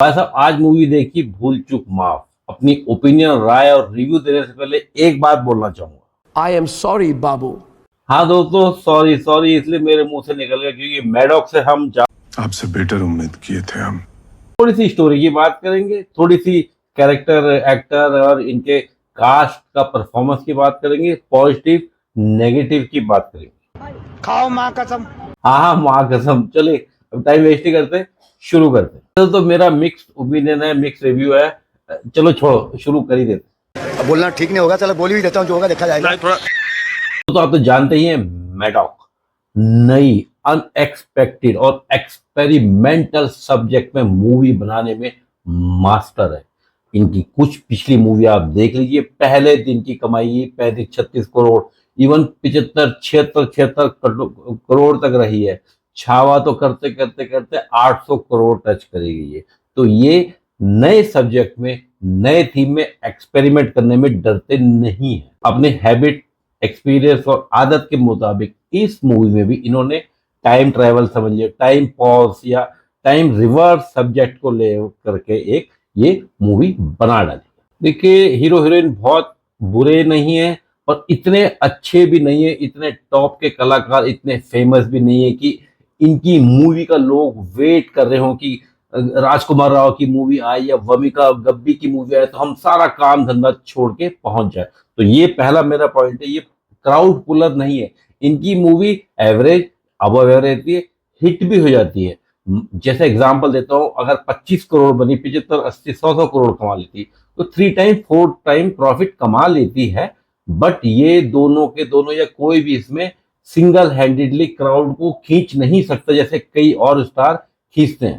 भाई साहब, आज मूवी देखी भूल चूक माफ। अपनी ओपिनियन, राय और रिव्यू देने से पहले एक बात बोलना चाहूंगा। I am sorry, Babu. हाँ दोस्तों, सॉरी सॉरी इसलिए मेरे मुंह से निकल गया क्योंकि मैडॉक से हम आपसे बेटर उम्मीद किए थे हम। थोड़ी सी स्टोरी की बात करेंगे, थोड़ी सी कैरेक्टर, एक्टर और इनके कास्ट का परफॉर्मेंस की बात करेंगे, पॉजिटिव नेगेटिव की बात करेंगे। खाओ माँ कसम। हाँ हाँ, माँ कसम। चले अब टाइम वेस्ट नहीं करते, शुरू करते। तो मेरा मिक्स ओपिनियन है, मिक्स रिव्यू है। चलो छोड़ो, शुरू कर ही देते। अब बोलना ठीक नहीं होगा, चलो बोल भी देता हूँ, जो होगा देखा जाएगा। तो आप तो जानते ही हैं, मैडॉक नई, अनएक्सपेक्टेड और एक्सपेरिमेंटल सब्जेक्ट में मूवी बनाने में मास्टर है। इनकी कुछ पिछली मूवी आप देख लीजिए, पहले दिन की कमाई 35-36 करोड़, इवन 75-76 करोड़ तक रही है। छावा तो करते करते करते 800 करोड़ टच करेगी ये। तो ये नए सब्जेक्ट में, नए थीम में एक्सपेरिमेंट करने में डरते नहीं है। अपने हैबिट, एक्सपीरियंस और आदत के मुताबिक इस मूवी में भी इन्होंने टाइम ट्रैवल, समझिए टाइम पॉज या टाइम रिवर्स सब्जेक्ट को ले करके एक ये मूवी बना डाली। देखिए, हीरो हीरोइन बहुत बुरे नहीं है और इतने अच्छे भी नहीं है, इतने टॉप के कलाकार, इतने फेमस भी नहीं है कि इनकी मूवी का लोग वेट कर रहे हो कि राजकुमार राव की मूवी आए या वमिका गब्बी की मूवी आए तो हम सारा काम धंधा छोड़ के पहुंच जाए। तो ये पहला मेरा पॉइंट है, ये क्राउड पुलर नहीं है। इनकी मूवी एवरेज, अबव एवरेज रहती है, हिट भी हो जाती है। जैसे एग्जांपल देता हूं, अगर 25 करोड़ बनी, 75, 80, 100 करोड़ कमा लेती तो 3 टाइम 4 टाइम प्रॉफिट कमा लेती है। बट ये दोनों के दोनों या कोई भी इसमें सिंगल हैंडेडली क्राउड को खींच नहीं सकता जैसे कई और स्टार खींचते हैं।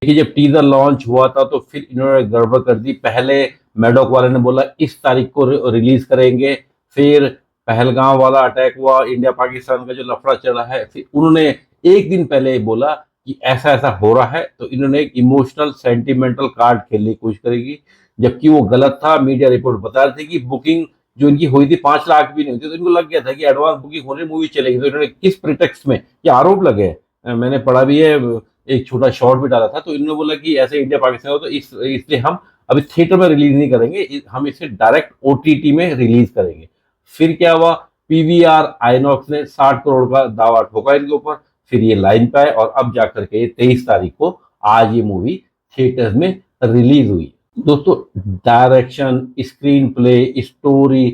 देखिए, जब टीजर लॉन्च हुआ था तो फिर इन्होंने गड़बड़ कर दी। पहले मैडॉक वाले ने बोला इस तारीख को रिलीज करेंगे, फिर पहलगाम वाला अटैक हुआ, इंडिया पाकिस्तान का जो लफड़ा चला है, फिर उन्होंने एक दिन पहले बोला कि ऐसा ऐसा हो रहा है। तो इन्होंने एक इमोशनल सेंटिमेंटल कार्ड खेलने की कोशिश करेगी, जबकि वो गलत था। मीडिया रिपोर्ट बता रही थी कि बुकिंग जो इनकी हुई थी 5 लाख भी नहीं हुई थी, तो इनको लग गया था कि एडवांस बुकिंग होने मूवी चलेगी। तो इन्होंने किस प्रिटेक्स्ट में, ये आरोप लगे हैं, मैंने पढ़ा भी है, एक छोटा शॉर्ट भी डाला था। तो इन्होंने बोला कि ऐसे इंडिया पाकिस्तान हो तो इसलिए हम अभी थिएटर में रिलीज नहीं करेंगे, हम इसे डायरेक्ट ओटीटी में रिलीज करेंगे। फिर क्या हुआ, पीवीआर आइनॉक्स ने 60 करोड़ का दावा ठोका इनके ऊपर। फिर ये लाइन पे आए और अब जाकर के 23 तारीख को आज ये मूवी थिएटर्स में रिलीज हुई। दोस्तों, डायरेक्शन, स्क्रीन प्ले, स्टोरी,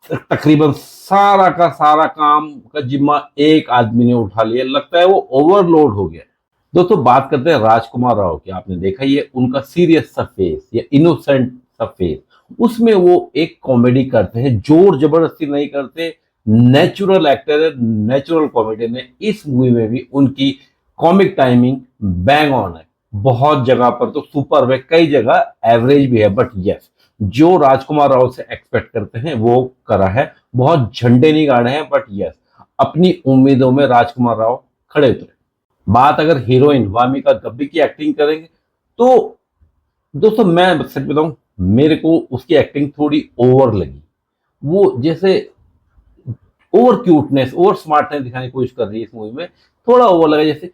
तकरीबन सारा का सारा काम का जिम्मा एक आदमी ने उठा लिया। लगता है वो ओवरलोड हो गया। दोस्तों, बात करते हैं राजकुमार राव की। आपने देखा ही है उनका सीरियस सा फेस या इनोसेंट सा फेस, उसमें वो एक कॉमेडी करते हैं, जोर जबरदस्ती नहीं करते। नेचुरल एक्टर है, नेचुरल कॉमेडियन है। इस मूवी में भी उनकी कॉमिक टाइमिंग बैंग ऑन है। बहुत जगह पर तो सुपर है, कई जगह एवरेज भी है। बट यस, जो राजकुमार राव से एक्सपेक्ट करते हैं वो करा है। बहुत झंडे नहीं गाड़े हैं, बट यस, अपनी उम्मीदों में राजकुमार राव खड़े उतरे। बात अगर हीरोइन वामिका गब्बी की एक्टिंग करेंगे तो दोस्तों, मैं सच बताऊं, मेरे को उसकी एक्टिंग थोड़ी ओवर लगी। वो जैसे ओवर क्यूटनेस, ओवर स्मार्टनेस दिखाने की कोशिश कर रही है इस मूवी में। थोड़ा ओवर लगा, जैसे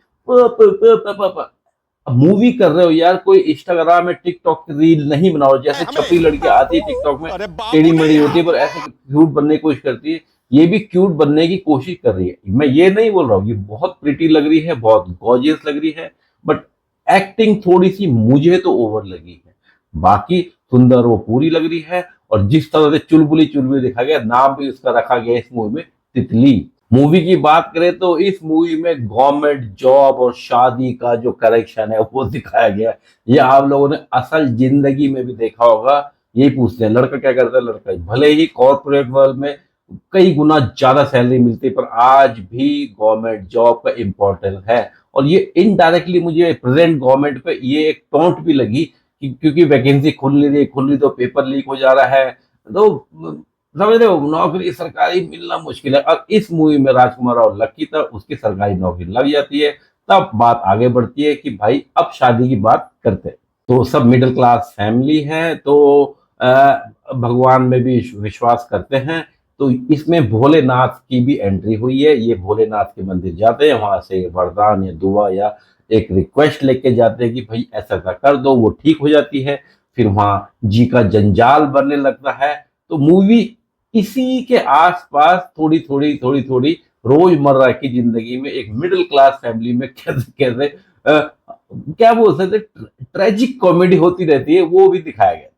मूवी कर रहे हो यार, कोई इंस्टाग्राम में टिकटॉक रील नहीं बनाओ। जैसे छपरी लड़की आती है टिकटॉक में, टेढ़ी मेढ़ी होती है पर ऐसे क्यूट बनने की कोशिश करती है। ये भी क्यूट बनने की कोशिश कर रही है। मैं ये नहीं बोल रहा हूँ, ये बहुत प्रिटी लग रही है, बहुत गॉर्जियस लग रही है, बट एक्टिंग थोड़ी सी मुझे तो ओवर लगी है। बाकी सुंदर वो पूरी लग रही है। और जिस तरह से चुलबुली चुलबुली दिखा गया, नाम भी उसका रखा गया इस मूवी में, तितली। मूवी की बात करें तो इस मूवी में गवर्नमेंट जॉब और शादी का जो करेक्शन है वो दिखाया गया है। ये आप लोगों ने असल जिंदगी में भी देखा होगा। यही पूछते हैं लड़का क्या करता है, लड़का भले ही कॉर्पोरेट वर्ल्ड में कई गुना ज्यादा सैलरी मिलती है, पर आज भी गवर्नमेंट जॉब का इम्पोर्टेंस है। और ये इनडायरेक्टली मुझे प्रेजेंट गवर्नमेंट पे ये एक टोंट भी लगी कि क्योंकि वैकेंसी खुल रही तो पेपर लीक हो जा रहा है। तो समझ रहे हो, नौकरी सरकारी मिलना मुश्किल है। और इस मूवी में राजकुमार राव लकी था, उसकी सरकारी नौकरी लग जाती है। तब बात आगे बढ़ती है कि भाई अब शादी की बात करते हैं। तो सब मिडिल क्लास फैमिली है, तो भगवान में भी विश्वास करते हैं। तो इसमें भोलेनाथ की भी एंट्री हुई है। ये भोलेनाथ के मंदिर जाते हैं, वहां से वरदान या दुआ या एक रिक्वेस्ट लेके जाते हैं कि भाई ऐसा ऐसा कर दो, वो ठीक हो जाती है, फिर वहां जी का जंजाल बनने लगता है। तो मूवी इसी के आसपास थोड़ी थोड़ी रोजमर्रा की जिंदगी में एक मिडिल क्लास फैमिली में कैसे कैसे क्या बोल सकते, ट्रेजिक कॉमेडी होती रहती है, वो भी दिखाया गया।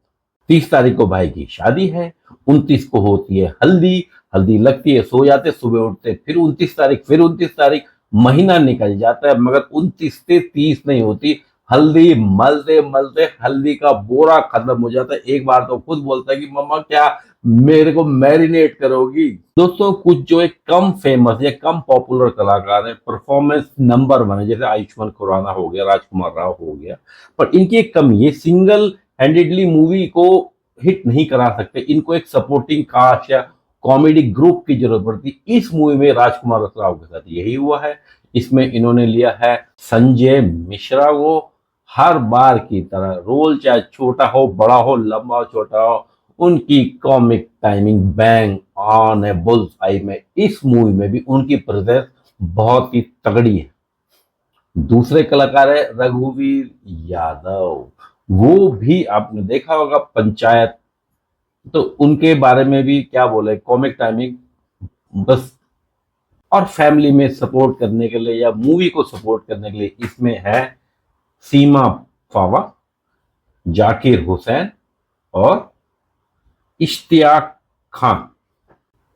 30 तारीख को भाई की शादी है, 29 को होती है हल्दी, हल्दी लगती है, सो जाते, सुबह उठते, फिर 29 तारीख, फिर 29 तारीख, महीना निकल जाता है मगर 29 से 30 नहीं होती। हल्दी मलते मलते हल्दी का बोरा खत्म हो जाता है। एक बार तो खुद बोलता है कि मम्मा क्या मेरे को मैरिनेट करोगी। दोस्तों कुछ जो एक कम फेमस या कम पॉपुलर कलाकार है, परफॉर्मेंस नंबर 1 है, जैसे आयुष्मान खुराना हो गया, राजकुमार राव हो गया, पर इनकी एक कमी, ये सिंगल हैंडेडली मूवी को हिट नहीं करा सकते, इनको एक सपोर्टिंग कास्ट या कॉमेडी ग्रुप की जरूरत पड़ती। इस मूवी में राजकुमार राव के साथ यही हुआ है। इसमें इन्होंने लिया है संजय मिश्रा को। हर बार की तरह रोल चाहे छोटा हो बड़ा हो, लंबा हो छोटा हो, उनकी कॉमिक टाइमिंग बैंग ऑन है बुल्स आई में। इस मूवी में भी उनकी प्रेजेंस बहुत ही तगड़ी है। दूसरे कलाकार है रघुवीर यादव, वो भी आपने देखा होगा पंचायत, तो उनके बारे में भी क्या बोले, कॉमिक टाइमिंग बस। और फैमिली में सपोर्ट करने के लिए या मूवी को सपोर्ट करने के लिए इसमें है सीमा फावा, जाकिर हुसैन और इश्तियाक खान।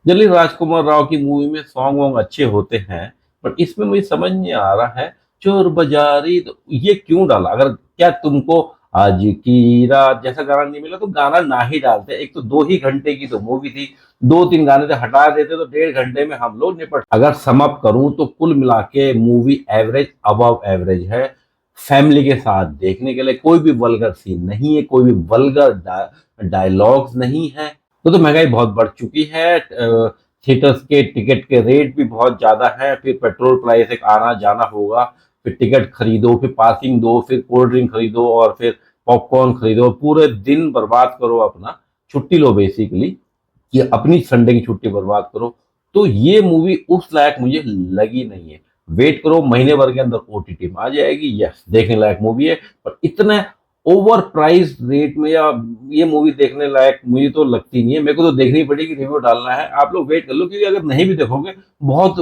जनरली राजकुमार राव की मूवी में सॉन्ग वॉन्ग अच्छे होते हैं, पर इसमें मुझे समझ नहीं आ रहा है चोर बाजारी तो ये क्यों डाला। अगर क्या तुमको आज की रात जैसा गाना नहीं मिला तो गाना ना ही डालते। एक तो 2 ही घंटे की तो मूवी थी, 2-3 गाने तो हटा देते तो 1.5 घंटे में हम लोग निपट। अगर सम अप करूं तो कुल मिला के मूवी एवरेज अबव एवरेज है। फैमिली के साथ देखने के लिए कोई भी वल्गर सीन नहीं है, कोई भी वल्गर डायलॉग्स नहीं है। तो महंगाई बहुत बढ़ चुकी है, थिएटर्स के टिकट के रेट भी बहुत ज्यादा है, फिर पेट्रोल प्राइस एक आना जाना होगा, फिर टिकट खरीदो, फिर पार्किंग दो, फिर कोल्ड ड्रिंक खरीदो और फिर पॉपकॉर्न खरीदो, पूरे दिन बर्बाद करो अपना, छुट्टी लो बेसिकली, ये अपनी संडे की छुट्टी बर्बाद करो। तो ये मूवी उस लायक मुझे लगी नहीं है। वेट करो, महीने भर के अंदर ओटीटी में आ जाएगी, यस देखने लायक मूवी है, पर इतने ओवर प्राइस रेट में या ये मूवी देखने लायक मुझे तो लगती नहीं है। मेरे को तो देखनी पड़ेगी, रिव्यू डालना है, आप लोग वेट कर लो, क्योंकि अगर नहीं भी देखोगे बहुत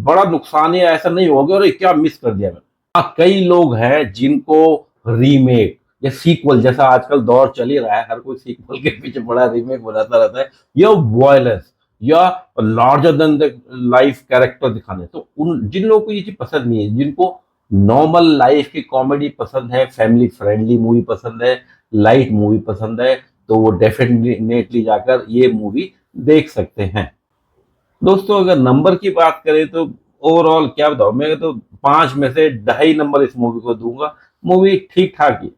बड़ा नुकसान है, ऐसा नहीं होगा और क्या मिस कर दिया मैंने। हाँ, कई लोग हैं जिनको रीमेक या सीक्वल, जैसा आजकल दौर चल ही रहा है, हर कोई सीक्वल के पीछे बड़ा रीमेक बनाता रहता है, या वायलेंस या larger than the life character दिखाने, तो उन जिन लोगों को ये चीज पसंद नहीं है, जिनको नॉर्मल लाइफ की कॉमेडी पसंद है, फैमिली फ्रेंडली मूवी पसंद है, लाइट मूवी पसंद है, तो वो डेफिनेटली जाकर ये मूवी देख सकते हैं। दोस्तों अगर नंबर की बात करें तो ओवरऑल क्या बताऊं, मैं तो 5 में से 2.5 नंबर इस मूवी को दूंगा। मूवी ठीक ठाक ही।